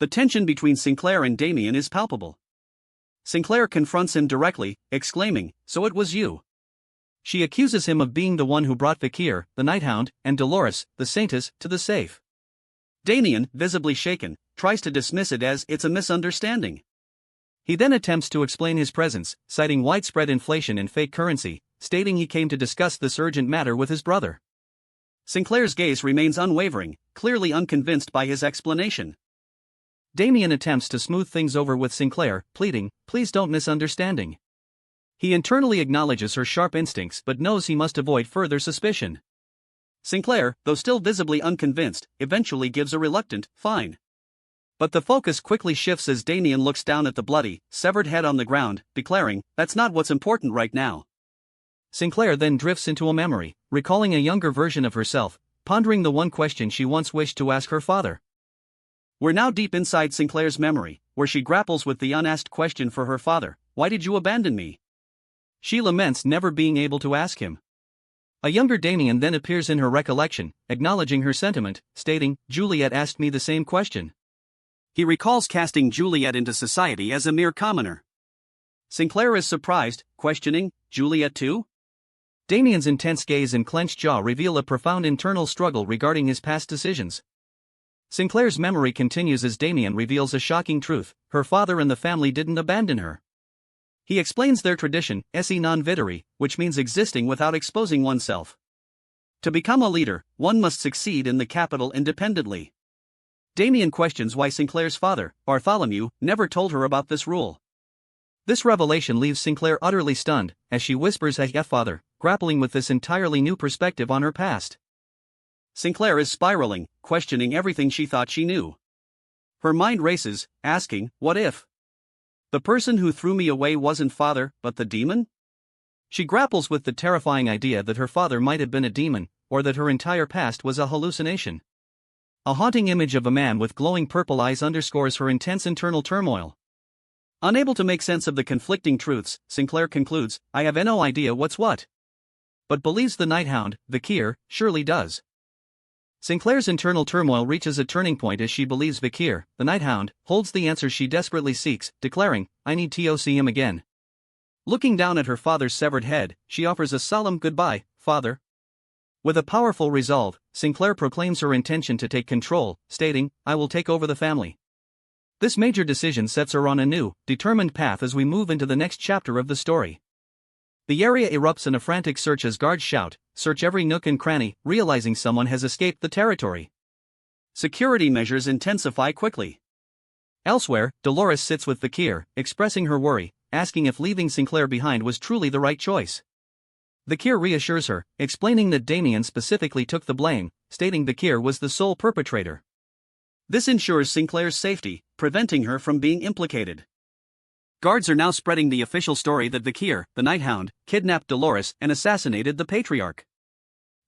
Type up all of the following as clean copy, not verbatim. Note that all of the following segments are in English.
The tension between Sinclair and Damien is palpable. Sinclair confronts him directly, exclaiming, "So it was you." She accuses him of being the one who brought Fakir, the Night Hound, and Dolores, the Saintess, to the safe. Damien, visibly shaken, tries to dismiss it as it's a misunderstanding. He then attempts to explain his presence, citing widespread inflation in fake currency, stating he came to discuss this urgent matter with his brother. Sinclair's gaze remains unwavering, clearly unconvinced by his explanation. Damien attempts to smooth things over with Sinclair, pleading, "Please don't misunderstanding." He internally acknowledges her sharp instincts but knows he must avoid further suspicion. Sinclair, though still visibly unconvinced, eventually gives a reluctant, "Fine." But the focus quickly shifts as Damien looks down at the bloody, severed head on the ground, declaring, "That's not what's important right now." Sinclair then drifts into a memory, recalling a younger version of herself, pondering the one question she once wished to ask her father. We're now deep inside Sinclair's memory, where she grapples with the unasked question for her father, "Why did you abandon me?" She laments never being able to ask him. A younger Damien then appears in her recollection, acknowledging her sentiment, stating, "Juliet asked me the same question." He recalls casting Juliet into society as a mere commoner. Sinclair is surprised, questioning, "Juliet too?" Damien's intense gaze and clenched jaw reveal a profound internal struggle regarding his past decisions. Sinclair's memory continues as Damien reveals a shocking truth: her father and the family didn't abandon her. He explains their tradition, esse non videre, which means existing without exposing oneself. To become a leader, one must succeed in the capital independently. Damien questions why Sinclair's father, Bartholomew, never told her about this rule. This revelation leaves Sinclair utterly stunned, as she whispers, "Hey, father," grappling with this entirely new perspective on her past. Sinclair is spiraling, questioning everything she thought she knew. Her mind races, asking, "What if the person who threw me away wasn't father, but the demon?" She grapples with the terrifying idea that her father might have been a demon, or that her entire past was a hallucination. A haunting image of a man with glowing purple eyes underscores her intense internal turmoil. Unable to make sense of the conflicting truths, Sinclair concludes, "I have no idea what's what." But believes the Night Hound, Vakir, surely does. Sinclair's internal turmoil reaches a turning point as she believes Vakir, the Night Hound, holds the answers she desperately seeks, declaring, "I need to see him again." Looking down at her father's severed head, she offers a solemn "Goodbye, father." With a powerful resolve, Sinclair proclaims her intention to take control, stating, "I will take over the family." This major decision sets her on a new, determined path as we move into the next chapter of the story. The area erupts in a frantic search as guards shout, "Search every nook and cranny," realizing someone has escaped the territory. Security measures intensify quickly. Elsewhere, Dolores sits with Vakir, expressing her worry, asking if leaving Sinclair behind was truly the right choice. Vakir reassures her, explaining that Damien specifically took the blame, stating Vakir was the sole perpetrator. This ensures Sinclair's safety, preventing her from being implicated. Guards are now spreading the official story that Vakir, the Night Hound, kidnapped Dolores and assassinated the patriarch.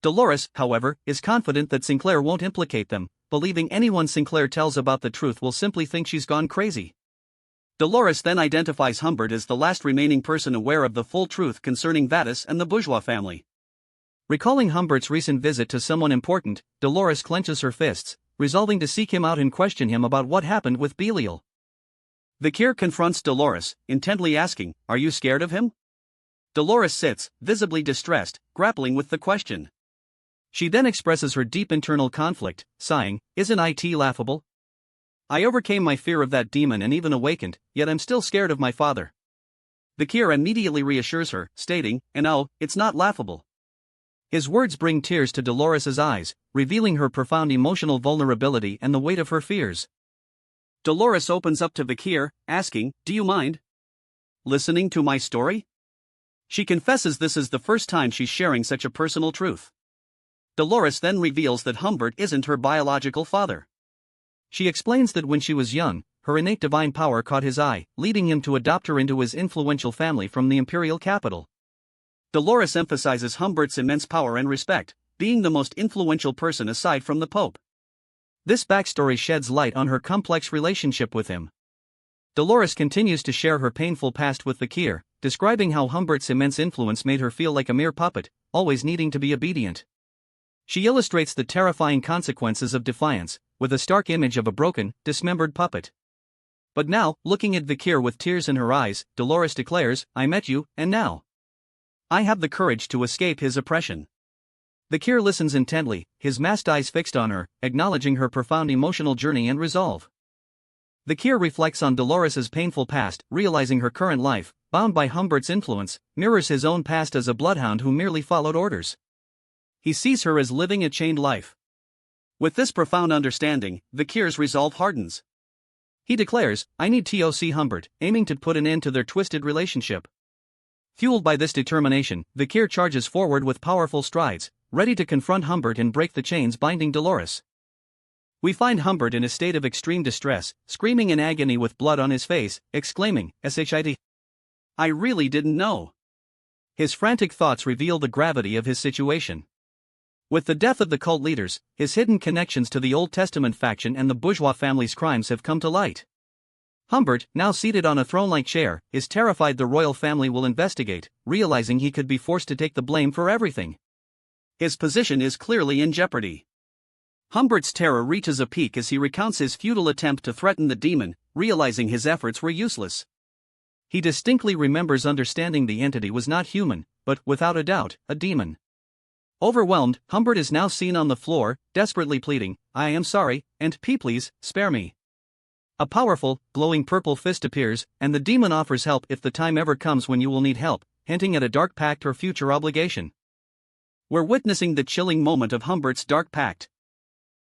Dolores, however, is confident that Sinclair won't implicate them, believing anyone Sinclair tells about the truth will simply think she's gone crazy. Dolores then identifies Humbert as the last remaining person aware of the full truth concerning Vatus and the bourgeois family. Recalling Humbert's recent visit to someone important, Dolores clenches her fists, resolving to seek him out and question him about what happened with Belial. Vakir confronts Dolores, intently asking, "Are you scared of him?" Dolores sits, visibly distressed, grappling with the question. She then expresses her deep internal conflict, sighing, "Isn't it laughable? I overcame my fear of that demon and even awakened, yet I'm still scared of my father." Vakir immediately reassures her, stating, "And oh, it's not laughable." His words bring tears to Dolores's eyes, revealing her profound emotional vulnerability and the weight of her fears. Dolores opens up to Vakir, asking, "Do you mind listening to my story?" She confesses this is the first time she's sharing such a personal truth. Dolores then reveals that Humbert isn't her biological father. She explains that when she was young, her innate divine power caught his eye, leading him to adopt her into his influential family from the imperial capital. Dolores emphasizes Humbert's immense power and respect, being the most influential person aside from the Pope. This backstory sheds light on her complex relationship with him. Dolores continues to share her painful past with Vakir, describing how Humbert's immense influence made her feel like a mere puppet, always needing to be obedient. She illustrates the terrifying consequences of defiance, with a stark image of a broken, dismembered puppet. But now, looking at Vikir with tears in her eyes, Dolores declares, I met you, and now I have the courage to escape his oppression. Vikir listens intently, his masked eyes fixed on her, acknowledging her profound emotional journey and resolve. Vikir reflects on Dolores's painful past, realizing her current life, bound by Humbert's influence, mirrors his own past as a bloodhound who merely followed orders. He sees her as living a chained life. With this profound understanding, Vikir's resolve hardens. He declares, I need TOC Humbert, aiming to put an end to their twisted relationship. Fueled by this determination, Vikir charges forward with powerful strides, ready to confront Humbert and break the chains binding Dolores. We find Humbert in a state of extreme distress, screaming in agony with blood on his face, exclaiming, "Shit. I really didn't know." His frantic thoughts reveal the gravity of his situation. With the death of the cult leaders, his hidden connections to the Old Testament faction and the bourgeois family's crimes have come to light. Humbert, now seated on a throne-like chair, is terrified the royal family will investigate, realizing he could be forced to take the blame for everything. His position is clearly in jeopardy. Humbert's terror reaches a peak as he recounts his futile attempt to threaten the demon, realizing his efforts were useless. He distinctly remembers understanding the entity was not human, but, without a doubt, a demon. Overwhelmed, Humbert is now seen on the floor, desperately pleading, I am sorry, and please, spare me. A powerful, glowing purple fist appears, and the demon offers help if the time ever comes when you will need help, hinting at a dark pact or future obligation. We're witnessing the chilling moment of Humbert's dark pact.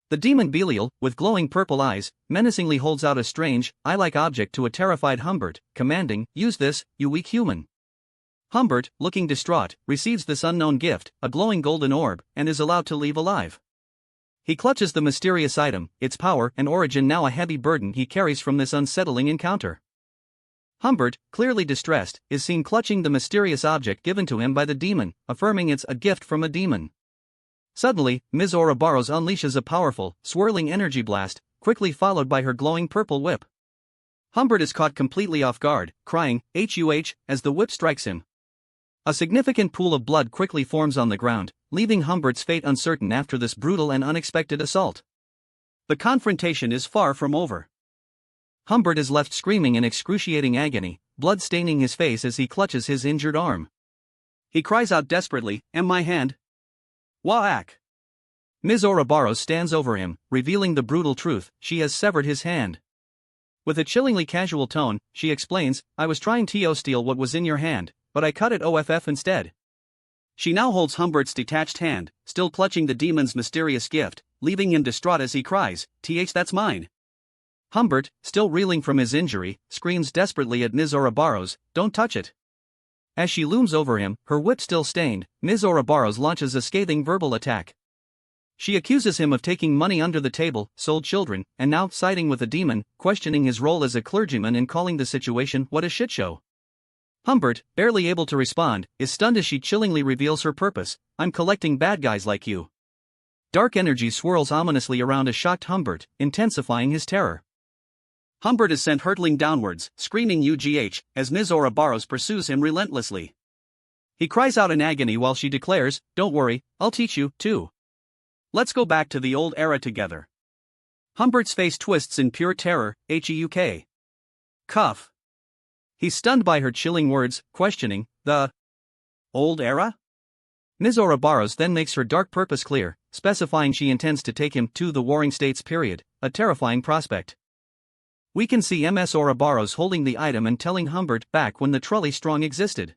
The demon Belial, with glowing purple eyes, menacingly holds out a strange, eye-like object to a terrified Humbert, commanding, use this, you weak human. Humbert, looking distraught, receives this unknown gift, a glowing golden orb, and is allowed to leave alive. He clutches the mysterious item, its power and origin now a heavy burden he carries from this unsettling encounter. Humbert, clearly distressed, is seen clutching the mysterious object given to him by the demon, affirming it's a gift from a demon. Suddenly, Ms. Ouroboros unleashes a powerful, swirling energy blast, quickly followed by her glowing purple whip. Humbert is caught completely off guard, crying, "Huh," as the whip strikes him. A significant pool of blood quickly forms on the ground, leaving Humbert's fate uncertain after this brutal and unexpected assault. The confrontation is far from over. Humbert is left screaming in excruciating agony, blood staining his face as he clutches his injured arm. He cries out desperately, "And my hand? Whack!" Ms. Ouroboros stands over him, revealing the brutal truth, she has severed his hand. With a chillingly casual tone, she explains, I was trying to steal what was in your hand, but I cut it off instead. She now holds Humbert's detached hand, still clutching the demon's mysterious gift, leaving him distraught as he cries, that's mine. Humbert, still reeling from his injury, screams desperately at Ms. Ouroboros, don't touch it. As she looms over him, her whip still stained, Ms. Ouroboros launches a scathing verbal attack. She accuses him of taking money under the table, sold children, and now siding with the demon, questioning his role as a clergyman and calling the situation what a shit show. Humbert, barely able to respond, is stunned as she chillingly reveals her purpose, I'm collecting bad guys like you. Dark energy swirls ominously around a shocked Humbert, intensifying his terror. Humbert is sent hurtling downwards, screaming UGH, as Ms. Ouroboros pursues him relentlessly. He cries out in agony while she declares, don't worry, I'll teach you, too. Let's go back to the old era together. Humbert's face twists in pure terror, HEUK. Cuff. He's stunned by her chilling words, questioning, the old era? Ms. Ouroboros then makes her dark purpose clear, specifying she intends to take him to the Warring States period, a terrifying prospect. We can see Ms. Ouroboros holding the item and telling Humbert back when the Trulli Strong existed.